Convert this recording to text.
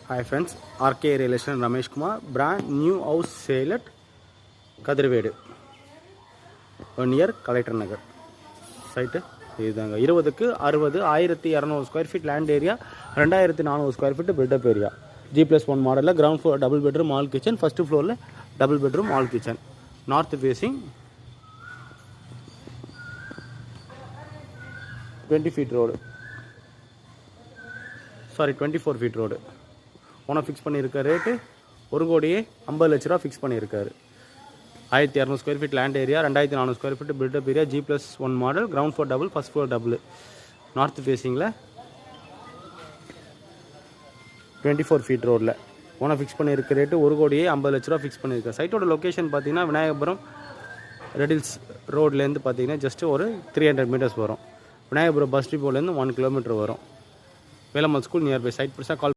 Hi friends, RK Relation Ramesh Kumar, brand new house sale at Kadirvedu, 1 year Collector Nagar. Site இதுதாங்க 20க்கு 60 1200 square feet land area 2400 square feet built up area G+1 மாடலில் ground floor double bedroom hall kitchen, first ஃப்ளோரில் double bedroom hall kitchen, north facing 20 feet road, sorry 24 feet road. Owner fix பண்ணியிருக்க rate 1,50,00,000 fix பண்ணியிருக்காரு. 1200 square feet land area 2400 square feet built up area G+1 model, ground floor double, first floor double, north ஃபேஸிங்கில் 24 feet ரோடில் owner fix பண்ணியிருக்க rate 1,50,00,000 fix பண்ணியிருக்காரு. சைட்டோட location பார்த்தீங்கன்னா Vinayagapuram riddles ரோட்லேருந்து பார்த்தீங்கன்னா just ஒரு 300 meters வரும். விநாயகபுரம் பஸ் டிப்போலேருந்து 1 kilometer வரும். Velammal school nearby. சைட் பிடிச்சா கால்